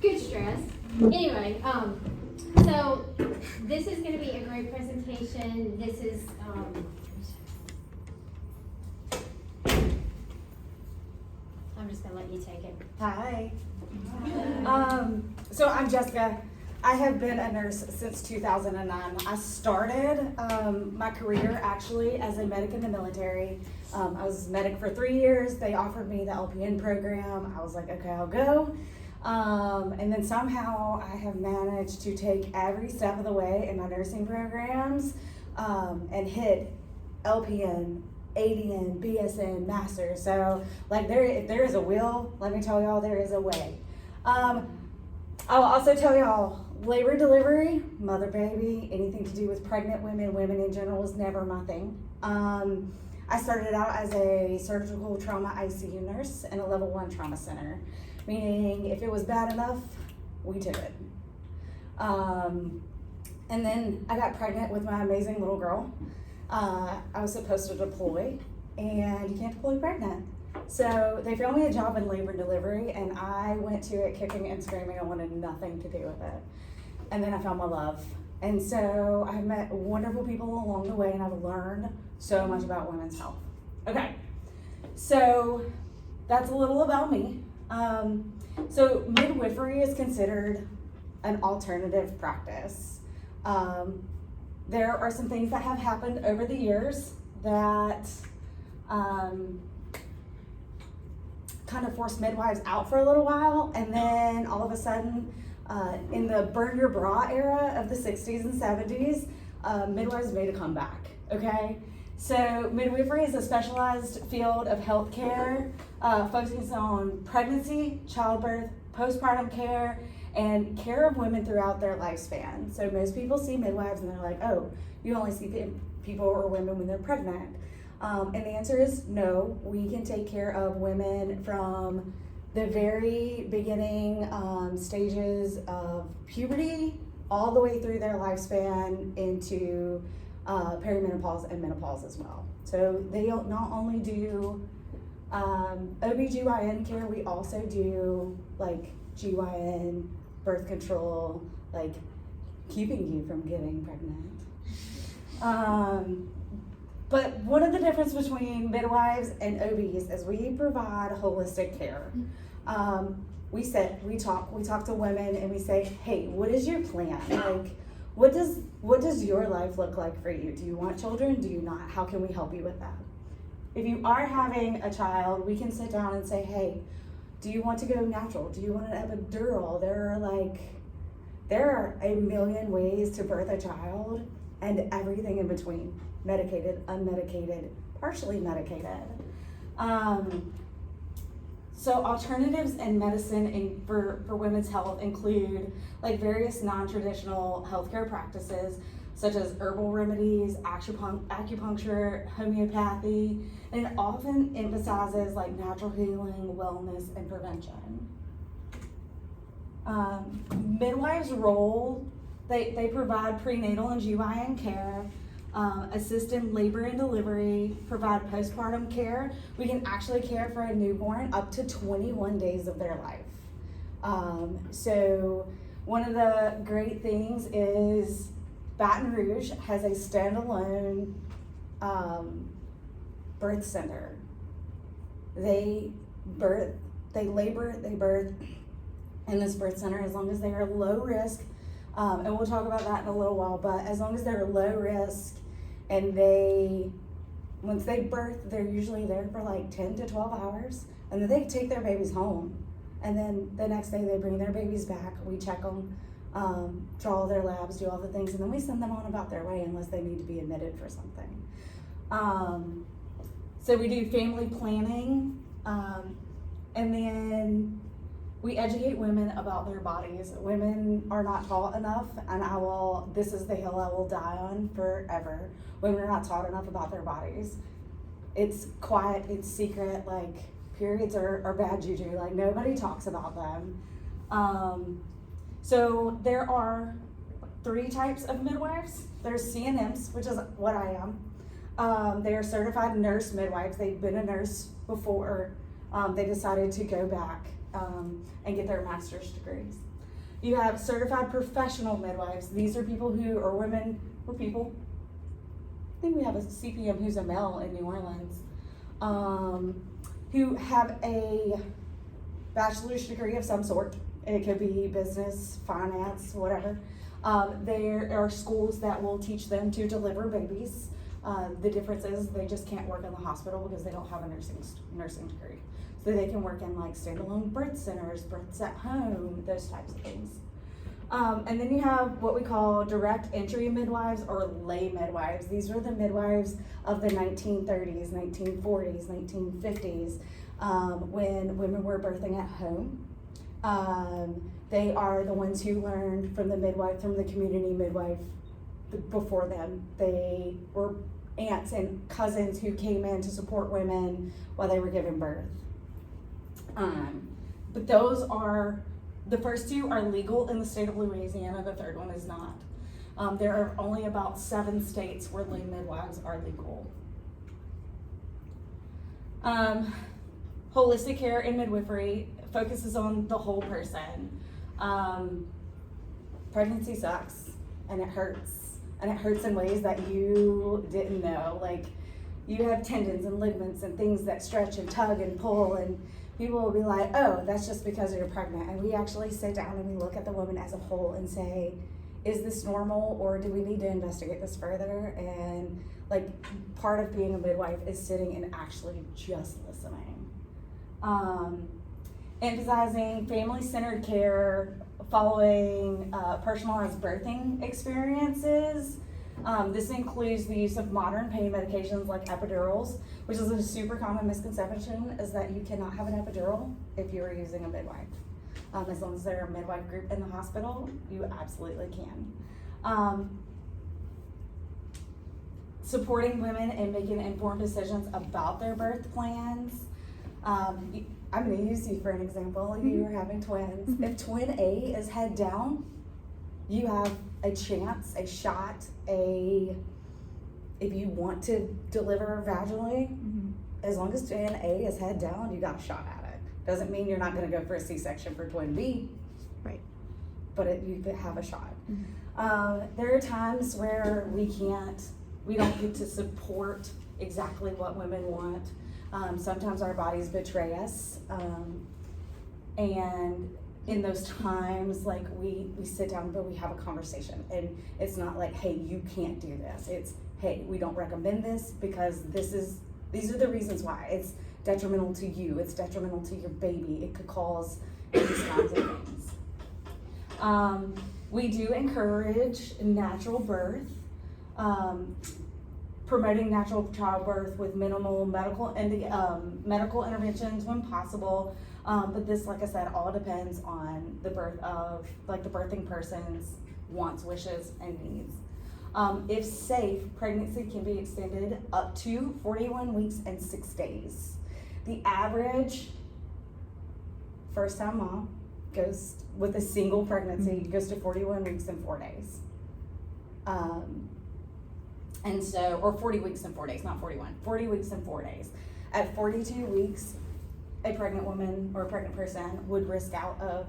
good stress. Anyway, so this is going to be a great presentation. This is, I'm just going to let you take it. Hi. So I'm Jessica. I have been a nurse since 2009. I started my career actually as a medic in the military. I was a medic for 3 years. They offered me the LPN program. I was like, okay, I'll go. And then somehow I have managed to take every step of the way in my nursing programs and hit LPN, ADN, BSN, master. So like if there is a will, let me tell y'all, there is a way. I'll also tell y'all, labor, delivery, mother, baby, anything to do with pregnant women, women in general was never my thing. I started out as a surgical trauma ICU nurse in a level 1 trauma center, meaning if it was bad enough, we took it. And then I got pregnant with my amazing little girl. I was supposed to deploy, and you can't deploy pregnant. So they found me a job in labor and delivery, and I went to it kicking and screaming. I wanted nothing to do with it. And then I found my love. And so I've met wonderful people along the way, and I've learned so much about women's health. Okay, so that's a little about me. So midwifery is considered an alternative practice. There are some things that have happened over the years that kind of forced midwives out for a little while, and then all of a sudden, in the burn your bra era of the 60s and 70s, midwives made a comeback, okay? So midwifery is a specialized field of healthcare, focusing on pregnancy, childbirth, postpartum care, and care of women throughout their lifespan. So most people see midwives and they're like, oh, you only see people or women when they're pregnant. And the answer is no. We can take care of women from the very beginning stages of puberty all the way through their lifespan into perimenopause and menopause as well. So they not only do OB/GYN care, we also do like GYN, birth control, like keeping you from getting pregnant. But one of the difference between midwives and OBs is we provide holistic care. We talk to women and we say, hey, what is your plan? Like, what does your life look like for you? Do you want children? Do you not? How can we help you with that? If you are having a child, we can sit down and say, hey, do you want to go natural? Do you want an epidural? There are a million ways to birth a child and everything in between. Medicated, unmedicated, partially medicated. So alternatives in medicine for women's health include like various non-traditional healthcare practices such as herbal remedies, acupuncture, homeopathy, and it often emphasizes like natural healing, wellness, and prevention. Midwives' role, they provide prenatal and GYN care, assist in labor and delivery, provide postpartum care. We can actually care for a newborn up to 21 days of their life. So one of the great things is Baton Rouge has a standalone birth center. They labor, they birth in this birth center as long as they are low risk. And we'll talk about that in a little while, but as long as they're low risk and once they birth, they're usually there for like 10 to 12 hours, and then they take their babies home. And then the next day they bring their babies back, we check them, draw their labs, do all the things, and then we send them on about their way unless they need to be admitted for something. So we do family planning, and then we educate women about their bodies. Women are not taught enough, and this is the hill I will die on forever. Women are not taught enough about their bodies. It's quiet, it's secret, like periods are bad juju, like nobody talks about them. So there are 3 types of midwives. There's CNMs, which is what I am. They are certified nurse midwives. They've been a nurse before. They decided to go back and get their master's degrees. You have certified professional midwives. These are people who are women or people. I think we have a CPM who's a male in New Orleans, who have a bachelor's degree of some sort. It could be business, finance, whatever. There are schools that will teach them to deliver babies. The difference is they just can't work in the hospital because they don't have a nursing degree. So they can work in like standalone birth centers, births at home, those types of things. And then you have what we call direct entry midwives or lay midwives. These were the midwives of the 1930s, 1940s, 1950s, when women were birthing at home. They are the ones who learned from the midwife, from the community midwife before them. They were aunts and cousins who came in to support women while they were giving birth. But those are, the first two are legal in the state of Louisiana, the third one is not. There are only about 7 states where lay midwives are legal. Holistic care in midwifery focuses on the whole person. Pregnancy sucks and it hurts in ways that you didn't know. Like, you have tendons and ligaments and things that stretch and tug and pull, and people will be like, oh, that's just because you're pregnant. And we actually sit down and we look at the woman as a whole and say, is this normal, or do we need to investigate this further? And like, part of being a midwife is sitting and actually just listening. Emphasizing family-centered care following personalized birthing experiences. This includes the use of modern pain medications like epidurals, which is a super common misconception, is that you cannot have an epidural if you are using a midwife. As long as they're a midwife group in the hospital, you absolutely can. Supporting women in making informed decisions about their birth plans. I'm going to use you for an example. You are having twins. If twin A is head down, you have a chance, a shot, if you want to deliver vaginally, as long as twin A is head down, you got a shot at it. Doesn't mean you're not going to go for a C-section for twin B. Right. But you could have a shot. There are times where we don't get to support exactly what women want. Sometimes our bodies betray us, and in those times, like, we sit down, but we have a conversation, and it's not like, hey, you can't do this. It's, hey, we don't recommend this because these are the reasons why. It's detrimental to you. It's detrimental to your baby. It could cause these kinds of things. We do encourage natural birth. Promoting natural childbirth with minimal medical interventions when possible, but this, like I said, all depends on the birthing person's wants, wishes, and needs. If safe, pregnancy can be extended up to 41 weeks and 6 days. The average first-time mom goes with a single pregnancy goes to 41 weeks and 4 days. And so, or 40 weeks and 4 days, not 41, 40 weeks and 4 days. At 42 weeks, a pregnant woman or a pregnant person would risk out of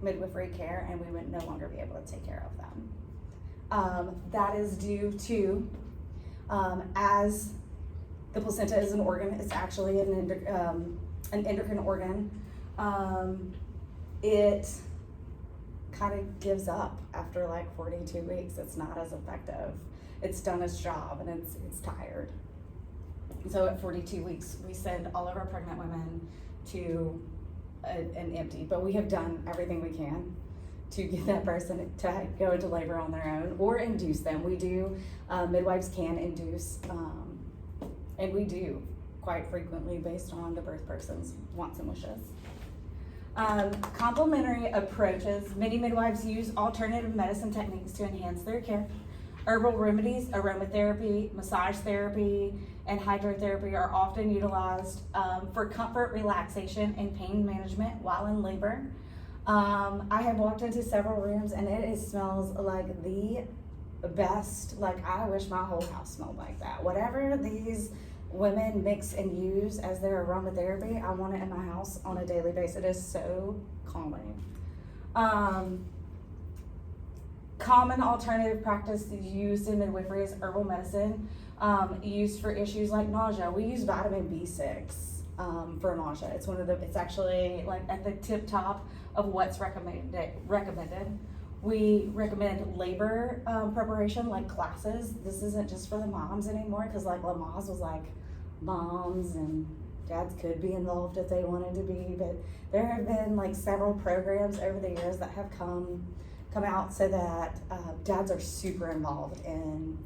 midwifery care, and we would no longer be able to take care of them. That is due to, as the placenta is an organ, it's actually an endocrine organ, it kind of gives up after like 42 weeks. It's not as effective. It's done its job and it's tired. So at 42 weeks, we send all of our pregnant women to an empty, but we have done everything we can to get that person to go into labor on their own or induce them. We do, midwives can induce, and we do quite frequently based on the birth person's wants and wishes. Complementary approaches. Many midwives use alternative medicine techniques to enhance their care. Herbal remedies, aromatherapy, massage therapy, and hydrotherapy are often utilized for comfort, relaxation, and pain management while in labor. I have walked into several rooms and it smells like the best. Like, I wish my whole house smelled like that. Whatever these women mix and use as their aromatherapy. I want it in my house on a daily basis. It is so calming. Common alternative practice used in midwifery is herbal medicine, used for issues like nausea. We use vitamin B6 for nausea. It's actually like at the tip top of what's recommended. We recommend labor preparation, like classes. This isn't just for the moms anymore, because like Lamaze was like moms and dads could be involved if they wanted to be, but there have been like several programs over the years that have come out so that dads are super involved in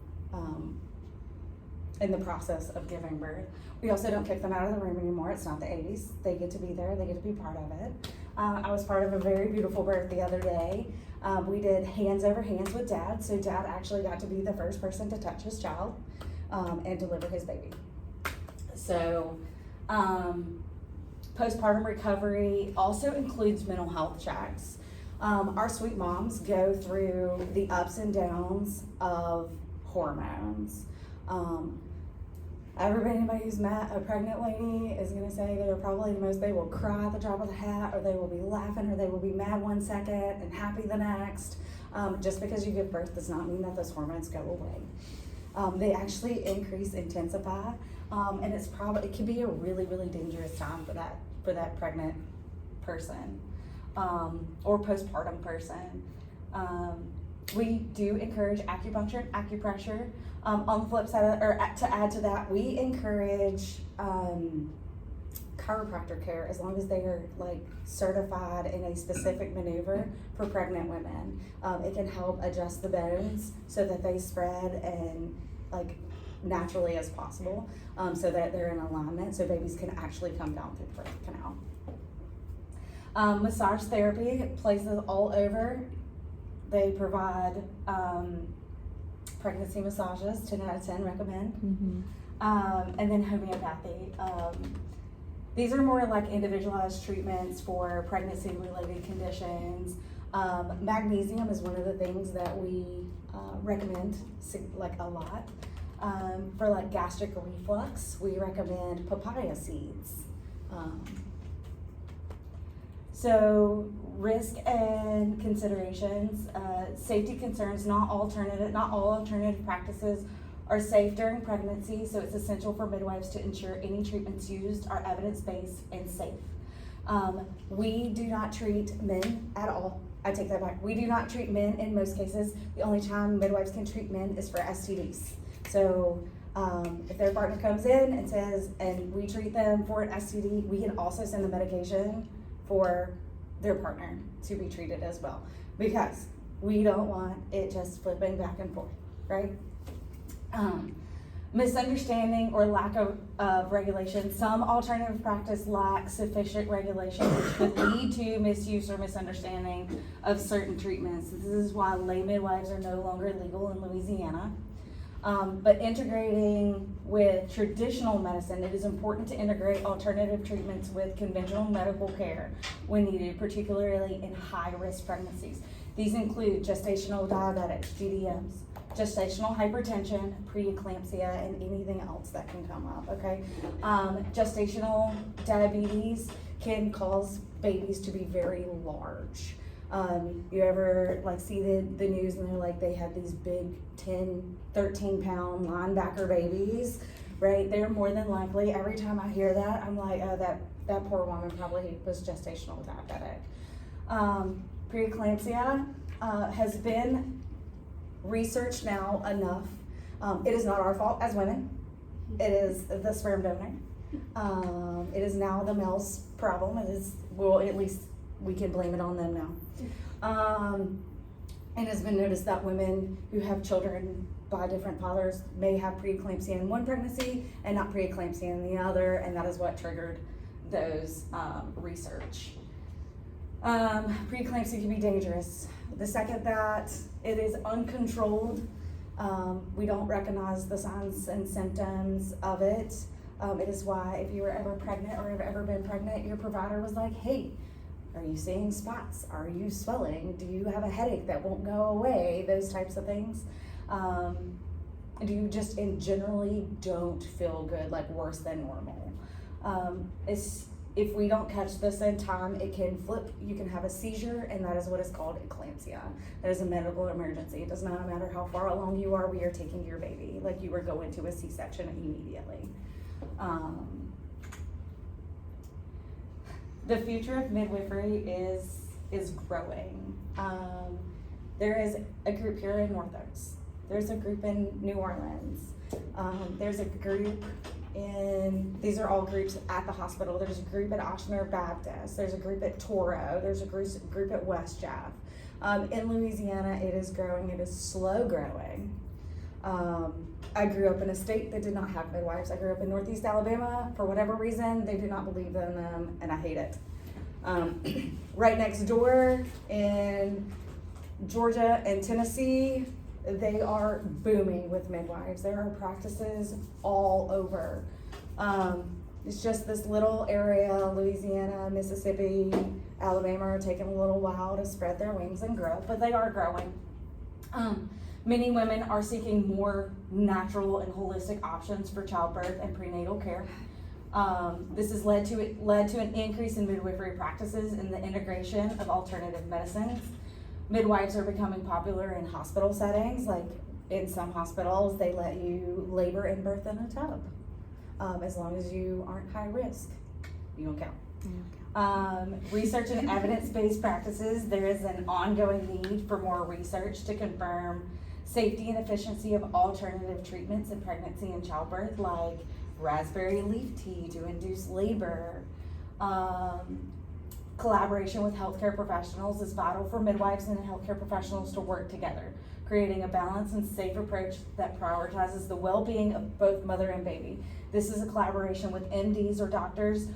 the process of giving birth. We also don't kick them out of the room anymore. It's not the 80s. They get to be there. They get to be part of it. I was part of a very beautiful birth the other day. We did hands over hands with dad. So dad actually got to be the first person to touch his child and deliver his baby. So postpartum recovery also includes mental health checks. Our sweet moms go through the ups and downs of hormones. Anybody who's met a pregnant lady is gonna say they're probably they will cry at the drop of the hat, or they will be laughing, or they will be mad one second and happy the next. Just because you give birth does not mean that those hormones go away. They actually intensify, and it can be a really, really dangerous time for that pregnant person, or postpartum person. We do encourage acupuncture and acupressure. On the flip side, to add to that, we encourage chiropractor care as long as they are like certified in a specific maneuver for pregnant women. It can help adjust the bones so that they spread and like naturally as possible, so that they're in alignment, so babies can actually come down through the birth canal. Massage therapy, places all over. They provide pregnancy massages, 10 out of 10 recommend. Mm-hmm. And then homeopathy. These are more like individualized treatments for pregnancy related conditions. Magnesium is one of the things that we recommend like a lot. For like gastric reflux, we recommend papaya seeds. So risk and considerations, safety concerns, not all alternative practices are safe during pregnancy, so it's essential for midwives to ensure any treatments used are evidence-based and safe. We do not treat men at all. I take that back. We do not treat men in most cases. The only time midwives can treat men is for STDs. So if their partner comes in and says, and we treat them for an STD, we can also send the medication for their partner to be treated as well, because we don't want it just flipping back and forth, right? Misunderstanding or lack of regulation. Some alternative practice lacks sufficient regulation, which could lead to misuse or misunderstanding of certain treatments. This is why lay midwives are no longer legal in Louisiana. But integrating with traditional medicine, it is important to integrate alternative treatments with conventional medical care when needed, particularly in high-risk pregnancies. These include gestational diabetics, GDMs, gestational hypertension, preeclampsia, and anything else that can come up, okay? Gestational diabetes can cause babies to be very large. You ever like see the news and they're like, they had these big 10, 13 pound linebacker babies, right? They're more than likely, every time I hear that, I'm like, oh, that poor woman probably was gestational diabetic. Preeclampsia has been researched now enough. It is not our fault as women. It is the sperm donor. It is now the male's problem. It is, well, at least we can blame it on them now. And it's been noticed that women who have children by different fathers may have preeclampsia in one pregnancy and not preeclampsia in the other, and that is what triggered those research. Preeclampsia can be dangerous. The second that it is uncontrolled, we don't recognize the signs and symptoms of it. It is why if you were ever pregnant or have ever been pregnant, your provider was like, hey, are you seeing spots? Are you swelling? Do you have a headache that won't go away? Those types of things. you just generally don't feel good, like worse than normal. If we don't catch this in time, it can flip. You can have a seizure, and that is what is called eclampsia. That is a medical emergency. It does not matter how far along you are, we are taking your baby, like you were going to a C-section immediately. The future of midwifery is growing. There is a group here in North Oaks. There's a group in New Orleans. There's a group these are all groups at the hospital. There's a group at Ochsner Baptist. There's a group at Toro. There's a group at West Jaff. In Louisiana, it is growing. It is slow growing. I grew up in a state that did not have midwives. I grew up in Northeast Alabama. For whatever reason, they did not believe in them, and I hate it. Right next door in Georgia and Tennessee, they are booming with midwives. There are practices all over. It's just this little area, Louisiana, Mississippi, Alabama are taking a little while to spread their wings and grow, but they are growing. Many women are seeking more natural and holistic options for childbirth and prenatal care. This has led to an increase in midwifery practices and the integration of alternative medicines. Midwives are becoming popular in hospital settings. Like in some hospitals, they let you labor and birth in a tub. As long as you aren't high risk, you don't count. Research and evidence-based practices, there is an ongoing need for more research to confirm safety and efficiency of alternative treatments in pregnancy and childbirth, like raspberry leaf tea to induce labor. Collaboration with healthcare professionals is vital for midwives and healthcare professionals to work together, creating a balanced and safe approach that prioritizes the well-being of both mother and baby. This is a collaboration with MDs or doctors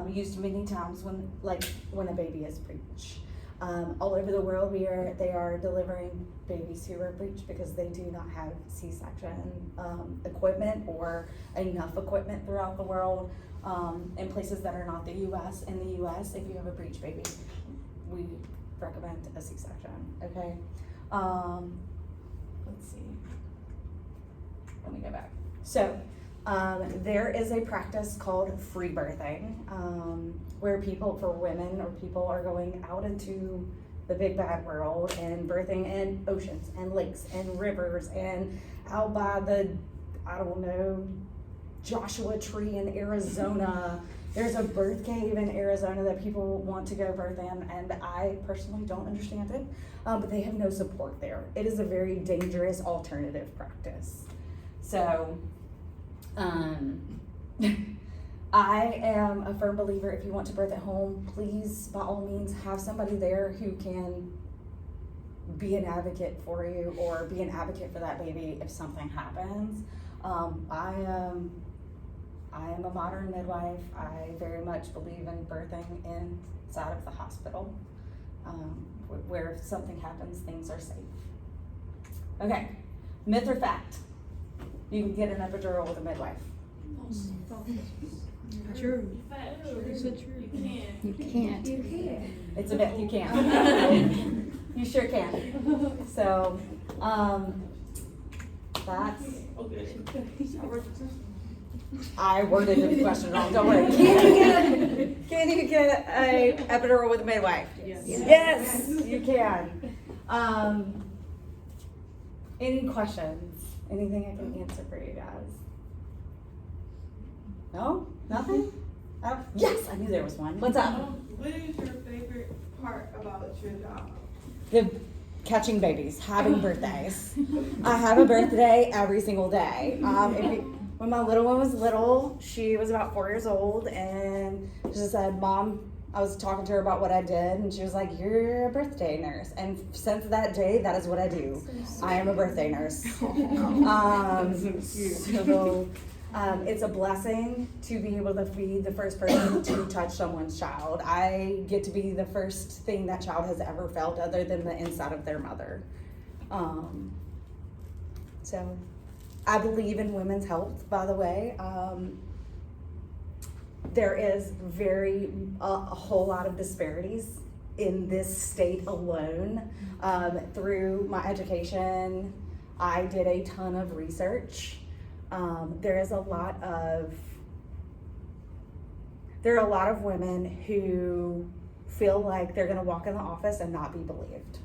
used many times when a baby is breech. All over the world, they are delivering babies who are breech because they do not have C-section equipment or enough equipment throughout the world. In places that are not the U.S. In the U.S., if you have a breech baby, we recommend a C-section, okay? Let's see. Let me go back. So, there is a practice called free birthing, where women or people are going out into the big bad world and birthing in oceans and lakes and rivers and out by the, I don't know, Joshua Tree in Arizona. There's a birth cave in Arizona that people want to go birth in, and I personally don't understand it, but they have no support there. It is a very dangerous alternative practice. So, I am a firm believer, if you want to birth at home, please, by all means, have somebody there who can be an advocate for you or be an advocate for that baby if something happens. I am a modern midwife. I very much believe in birthing inside of the hospital, where if something happens, things are safe. Okay, myth or fact? You can get an epidural with a midwife. True. Is it true? You can't. You can. It's a myth, you can. You sure can. So, that's, I worded the question wrong, don't worry. Can you get a epidural with a midwife? Yes. Yes, you can. Any questions? Anything I can answer for you guys? No? Nothing? Yes, I knew there was one. What's up? What is your favorite part about your job? The catching babies, having birthdays. I have a birthday every single day. When my little one was little, she was about 4 years old, and she just said, Mom, I was talking to her about what I did, and she was like, you're a birthday nurse. And since that day, that is what I do. I am a birthday nurse. It's a blessing to be able to be the first person to touch someone's child. I get to be the first thing that child has ever felt other than the inside of their mother. So I believe in women's health, by the way. There is a whole lot of disparities in this state alone through my education. I did a ton of research. There are a lot of women who feel like they're gonna walk in the office and not be believed.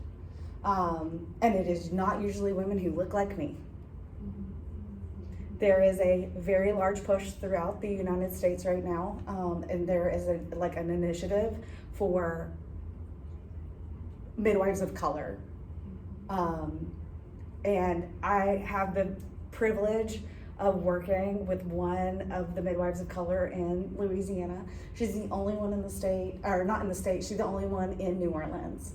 And it is not usually women who look like me. There is a very large push throughout the United States right now, and there is an initiative for midwives of color. And I have the privilege of working with one of the midwives of color in Louisiana. She's the only one in the state, or not in the state, she's the only one in New Orleans.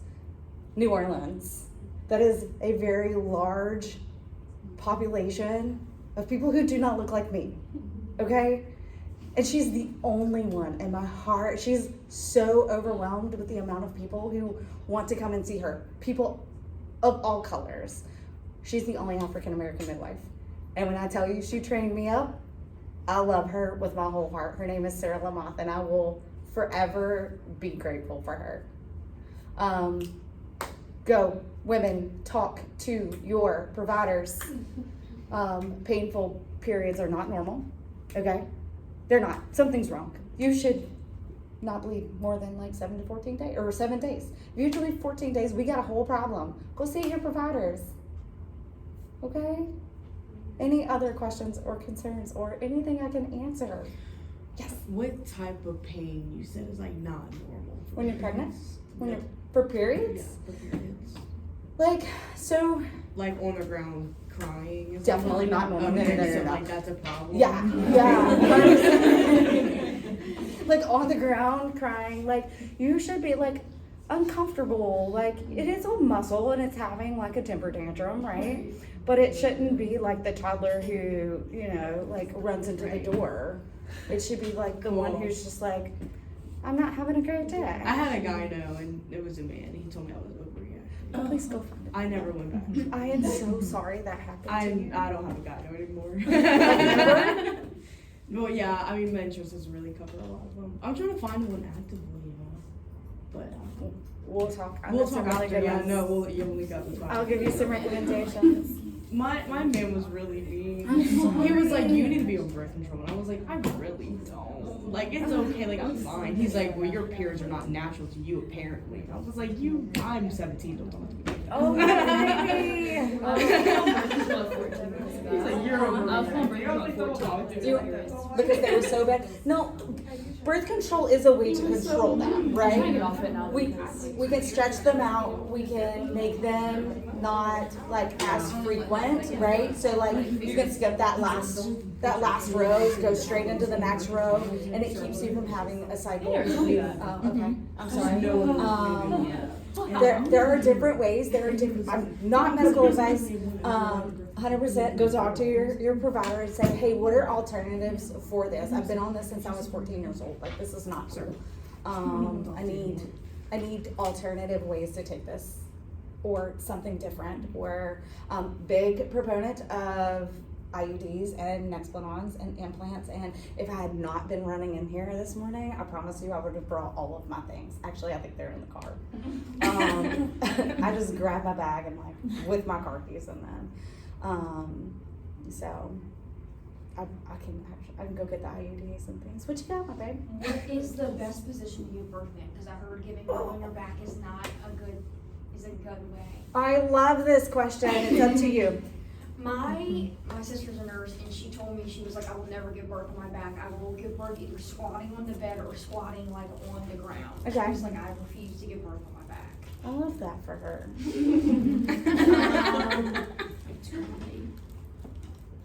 New Orleans. That is a very large population of people who do not look like me, okay? And she's the only one in my heart. She's so overwhelmed with the amount of people who want to come and see her. People of all colors. She's the only African-American midwife. And when I tell you she trained me up, I love her with my whole heart. Her name is Sarah Lamoth, and I will forever be grateful for her. Go, women, talk to your providers. Painful periods are not normal, okay? They're not. Something's wrong. You should not bleed more than like 7 to 14 days, or 7 days. If you bleed 14 days, we got a whole problem. Go see your providers, okay? Any other questions or concerns or anything I can answer? Yes. What type of pain you said is like not normal? When you're pregnant? For periods? Yeah, for periods. Like, so. Like on the ground crying? Definitely not normal. Okay, No. so like that's a problem? Yeah. Like on the ground crying, like you should be like uncomfortable. Like it is a muscle and it's having like a temper tantrum, right? But it shouldn't be like the toddler who, like runs into the door. It should be like the one who's just like, I'm not having a great day. I had a guy know, and it was a man. He told me I was overreacting. Oh, please go find it. I never went back. I am so sorry that happened to you. I don't have a guy know anymore. Never? Well, yeah, I mean, menstruous really covered a lot of them. I'm trying to find one actively, but We'll talk. we'll talk after. Yeah, no, you'll link up. I'll give you some recommendations. My man was really mean. He was like, you need to be on birth control. And I was like, I really don't. Like, it's okay. Like, I'm fine. He's like, well, your periods are not natural to you, apparently. I was like, I'm 17. Don't talk to me like that. Oh, baby. He's like, you're over. Because they were so bad. No, birth control is a way to control them, right? We can stretch them out. We can make them not like as frequent, right? So like you can skip that last row, go straight into the next row, and it keeps you from having a cycle. Okay, I'm sorry. There are different ways. I'm not medical advice. 100% go talk to your provider and say, hey, what are alternatives for this? I've been on this since I was 14 years old. Like, this is not cool. I need alternative ways to take this, or something different, or big proponent of IUDs and Nexplanons and implants. And if I had not been running in here this morning, I promise you I would have brought all of my things. Actually, I think they're in the car. I just grabbed my bag and like with my car keys in them. So I can go get the IUDs and things. What you got, my babe? What is the best position to give birth in? Because I heard giving birth on your back is not a good way. I love this question. It's up to you. My sister's a nurse, and she told me, she was like, I will never give birth on my back. I will give birth either squatting on the bed or squatting like on the ground. Okay. She was like, I refuse to give birth on my back. I love that for her.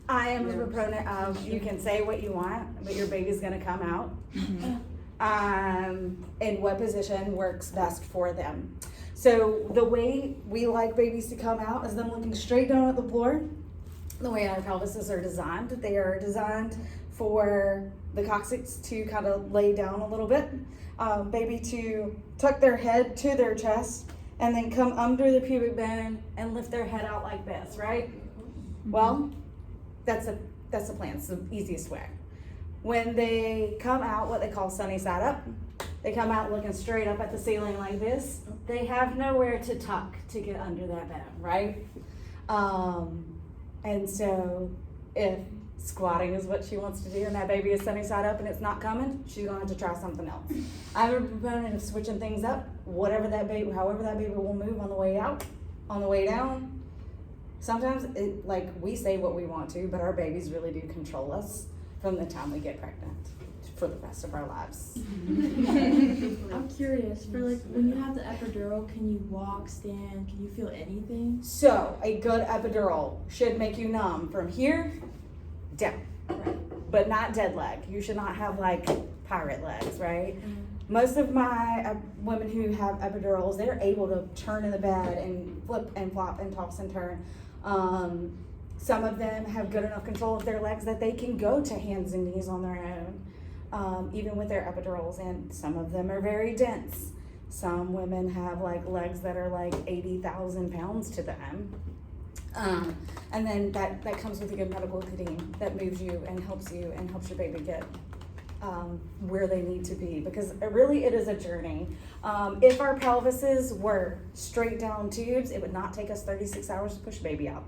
I am a proponent of you can say what you want, but your baby's gonna come out. And what position works best for them. So the way we like babies to come out is them looking straight down at the floor. The way our pelvises are designed, they are designed for the coccyx to kind of lay down a little bit, baby to tuck their head to their chest, and then come under the pubic bone and lift their head out like this, right? Well, that's the plan. It's the easiest way. When they come out, what they call sunny side up, they come out looking straight up at the ceiling like this. They have nowhere to tuck to get under that bone, right? And so if squatting is what she wants to do and that baby is sunny side up and it's not coming, she's gonna have to try something else. I'm a proponent of switching things up, however that baby will move on the way out, on the way down. Sometimes like we say what we want to, but our babies really do control us from the time we get pregnant for the rest of our lives. I'm curious, for like when you have the epidural, can you walk, stand, can you feel anything? So a good epidural should make you numb from here down, but not dead leg. You should not have like pirate legs, right? Most of my women who have epidurals, they're able to turn in the bed and flip and flop and toss and turn. Some of them have good enough control of their legs that they can go to hands and knees on their own, even with their epidurals, and some of them are very dense. Some women have like legs that are like 80,000 pounds to them. And then that comes with a good medical team that moves you and helps your baby get where they need to be, because it is a journey. If our pelvises were straight down tubes, it would not take us 36 hours to push a baby out.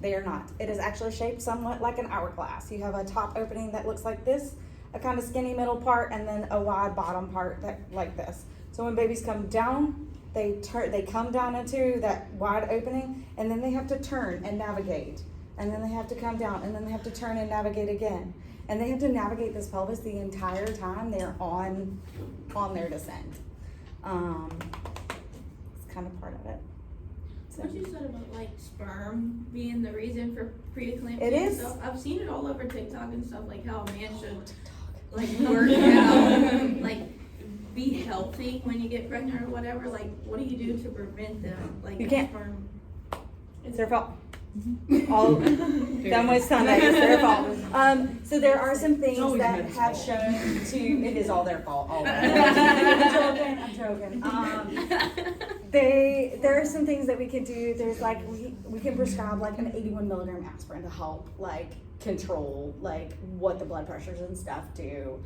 They are not. It is actually shaped somewhat like an hourglass. You have a top opening that looks like this, a kind of skinny middle part, and then a wide bottom part that like this. So when babies come down, they come down into that wide opening, and then they have to turn and navigate, and then they have to come down, and then they have to turn and navigate again, and they have to navigate this pelvis the entire time they're on their descent. It's kind of part of it. So. What you said about like sperm being the reason for preeclampsia It is. and stuff, I've seen it all over TikTok and stuff, like how a man should like work out, like be healthy when you get pregnant or whatever. Like, what do you do to prevent them? Like, You can't. sperm. It's their fault. All done with Sunday, it's their fault. So there are some things always that men's have fault. shown to, it is all their fault. All I'm joking. There are some things that we can do. There's like, we can prescribe like an 81 milligram aspirin to help like control like what the blood pressures and stuff do.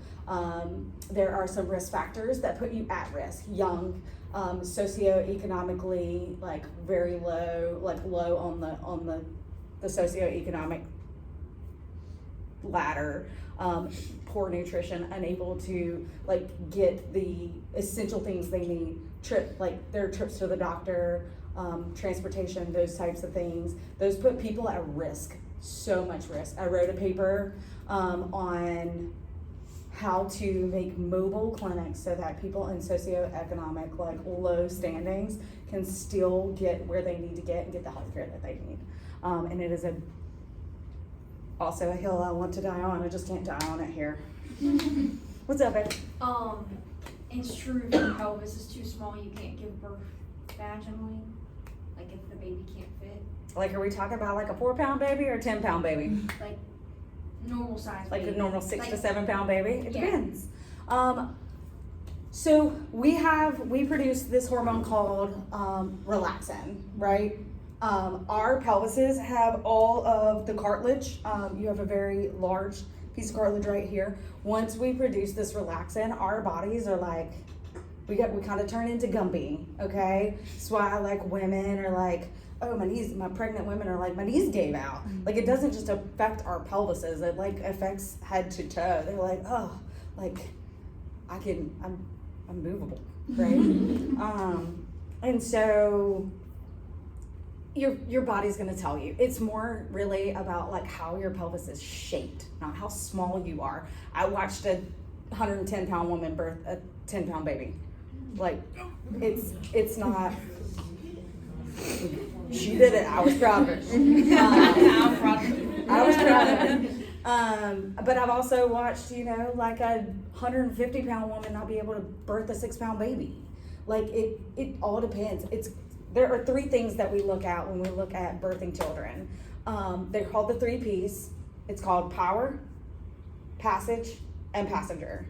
There are some risk factors that put you at risk. Young, socioeconomically like very low, like low on the socioeconomic ladder. Poor nutrition, unable to like get the essential things they need. Their trips to the doctor, transportation, those types of things. Those put people at risk, so much risk. I wrote a paper on how to make mobile clinics so that people in socioeconomic, like low standings, can still get where they need to get and get the healthcare that they need. And it is also a hill I want to die on. I just can't die on it here. What's up, babe? It's true if your pelvis is too small, you can't give birth vaginally. Like if the baby can't fit, Like, are we talking about like a 4-pound baby or a 10-pound baby? like normal size. Like baby. a normal 6 to Like- 7 pound baby? It Yeah. depends. So we produce this hormone called relaxin, right? Our pelvises have all of the cartilage. You have a very large piece of cartilage right here. Once we produce this relaxin, our bodies are like, we kind of turn into Gumby, okay? That's why like women are like, oh, my pregnant women are like, my knees gave out. Like, it doesn't just affect our pelvises, it like affects head to toe. They're like, oh, like I'm movable, right? And so your body's gonna tell you. It's more really about like how your pelvis is shaped, not how small you are. I watched a 110-pound woman birth a 10-pound baby. Like, it's not. She did it. I was proud of her. I was proud of her. But I've also watched, like a 150-pound woman not be able to birth a 6-pound baby. Like, it all depends. There are 3 things that we look at when we look at birthing children. They're called the 3 Ps. It's called power, passage, and passenger.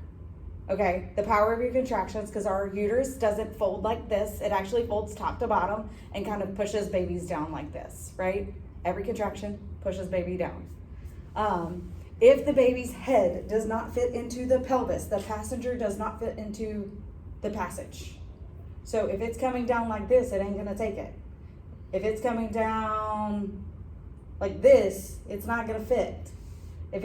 Okay, the power of your contractions, because our uterus doesn't fold like this. It actually folds top to bottom and kind of pushes babies down like this, right? Every contraction pushes baby down. If the baby's head does not fit into the pelvis, the passenger does not fit into the passage. So if it's coming down like this, it ain't gonna take it. If it's coming down Like this, it's not gonna fit. If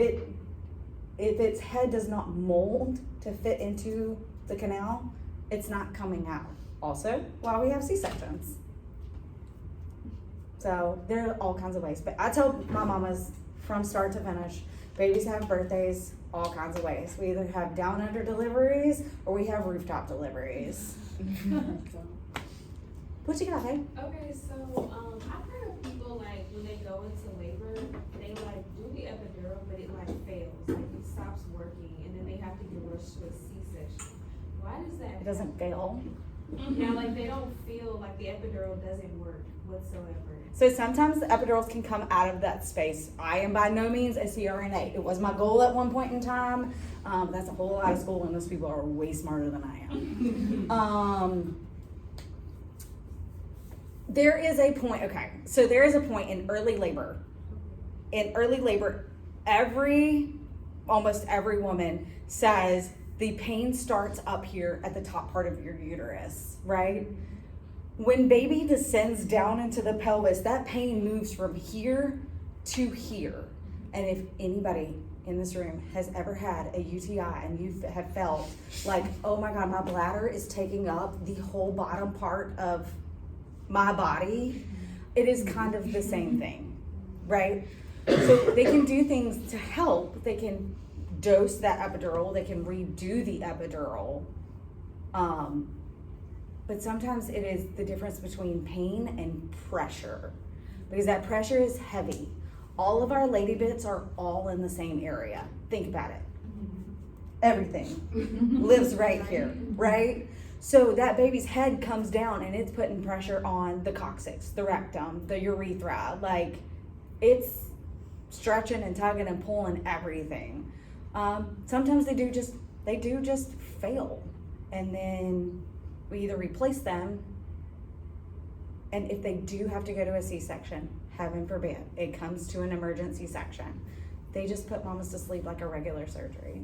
its head does not mold to fit into the canal, it's not coming out. Also, why we have C-sections. So there are all kinds of ways, but I tell my mamas from start to finish, babies have birthdays all kinds of ways. We either have down under deliveries or we have rooftop deliveries. What you got, hey? Okay, so I've heard of people like when they go into labor, they like do the epidural, but it like fails, like it stops working, and then they have to get rushed to a C-section. Why does that? It doesn't fail. Yeah, like they don't feel like the epidural doesn't work whatsoever. So sometimes the epidurals can come out of that space. I am by no means a CRNA. It was my goal at one point in time. That's a whole lot of school, and those people are way smarter than I am. There is a point, okay, so there is a point in early labor. In early labor, almost every woman says the pain starts up here at the top part of your uterus, right? When baby descends down into the pelvis, that pain moves from here to here. And if anybody in this room has ever had a UTI and you have felt like, oh my God, my bladder is taking up the whole bottom part of my body, it is kind of the same thing, right? So they can do things to help. They can dose that epidural, they can redo the epidural. But sometimes it is the difference between pain and pressure, because that pressure is heavy. All of our lady bits are all in the same area. Think about it. Everything lives right here, right? So that baby's head comes down and it's putting pressure on the coccyx, the rectum, the urethra. Like, it's stretching and tugging and pulling everything. Sometimes they do just fail, and then we either replace them, and if they do have to go to a C-section, heaven forbid, it comes to an emergency section, they just put mamas to sleep like a regular surgery.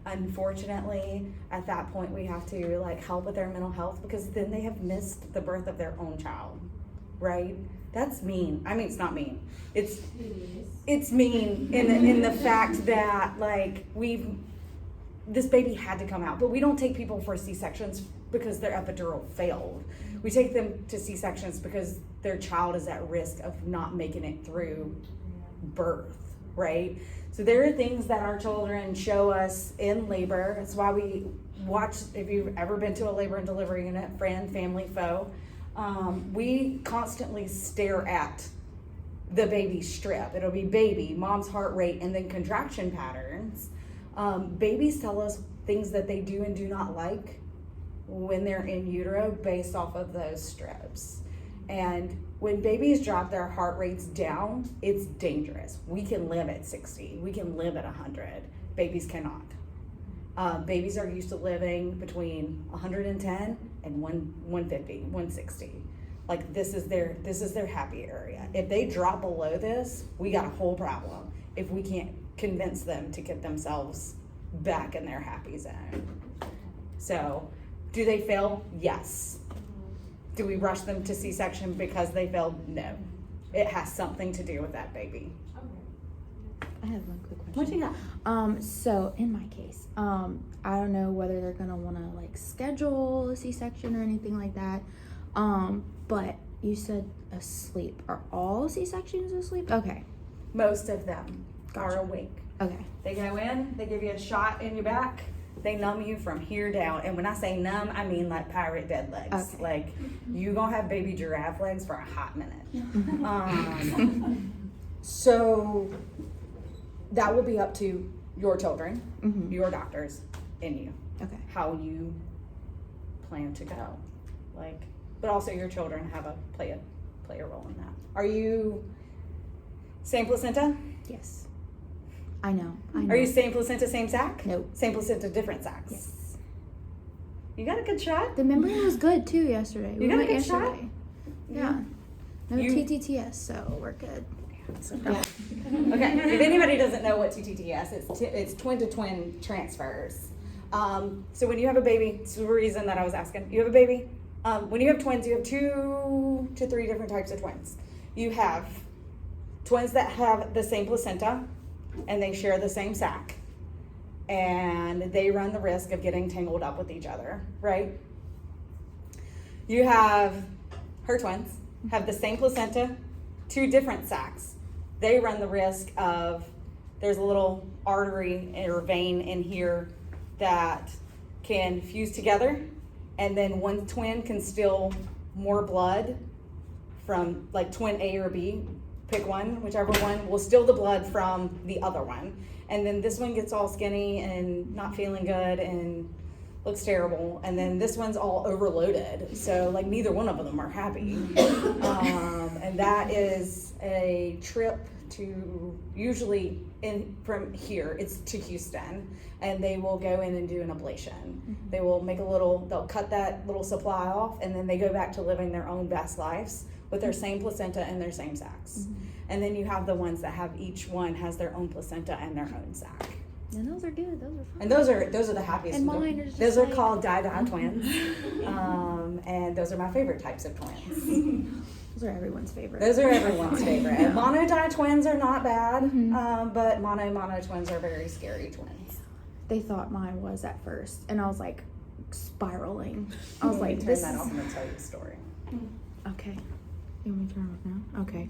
Unfortunately, at that point, we have to like help with their mental health, because then they have missed the birth of their own child, right? That's mean. I mean, it's not mean. It's mean in the fact that like this baby had to come out, but we don't take people for C-sections because their epidural failed. We take them to C-sections because their child is at risk of not making it through birth, right? So there are things that our children show us in labor. That's why we watch, if you've ever been to a labor and delivery unit, friend, family, foe, we constantly stare at the baby strip. It'll be baby, mom's heart rate, and then contraction patterns. Babies tell us things that they do and do not like when they're in utero based off of those strips. And when babies drop their heart rates down, it's dangerous. We can live at 60, we can live at 100. Babies cannot. Babies are used to living between 110 and 150, 160. Like this is their happy area. If they drop below this, we got a whole problem if we can't convince them to get themselves back in their happy zone. So, do they fail? Yes. Do we rush them to C-section because they failed? No. It has something to do with that baby. I have one quick question. What you got? So in my case, I don't know whether they're gonna wanna like schedule a C-section or anything like that. But you said asleep. Are all C-sections asleep? Okay. Most of them are awake. Okay. They go in, they give you a shot in your back, they numb you from here down. And when I say numb, I mean like pirate dead legs. Okay. Like you gonna have baby giraffe legs for a hot minute. So that will be up to your children, your doctors, and you. Okay. How you plan to go. Like, but also your children have play a role in that. Are you same placenta? Yes. I know. Are you same placenta, same sac? Nope. Same placenta, different sacs? Yes. You got a good shot? The membrane was good too yesterday. You got a went good shot? yesterday. Yeah. No TTTS, so we're good. Yeah. Okay, if anybody doesn't know what TTTS is, it's twin-to-twin transfers. So when you have a baby, it's the reason that I was asking. You have a baby, when you have twins, you have 2 to 3 different types of twins. You have twins that have the same placenta and they share the same sac, and they run the risk of getting tangled up with each other, right? You have her twins, have the same placenta, 2 different sacs. They run the risk of, there's a little artery or vein in here that can fuse together, and then one twin can steal more blood from, like, twin A or B, pick one, whichever one, will steal the blood from the other one. And then this one gets all skinny and not feeling good and looks terrible. And then this one's all overloaded. So, like, neither one of them are happy. And that is a trip to, usually from here, it's to Houston, and they will go in and do an ablation. They will make they'll cut that little supply off, and then they go back to living their own best lives with their same placenta and their same sacs. And then you have the ones that have, each one has their own placenta and their own sac. And those are good. Those are fun. And those are the happiest. And mine are just those are like- called die twins. And those are my favorite types of twins. Those are everyone's favorite. Those are everyone's favorite. And mono-die twins are not bad, but mono twins are very scary twins. They thought mine was at first, and I was like spiraling. I was like, turn this that is off and then tell you the story. okay. You want me to turn it off now? Okay.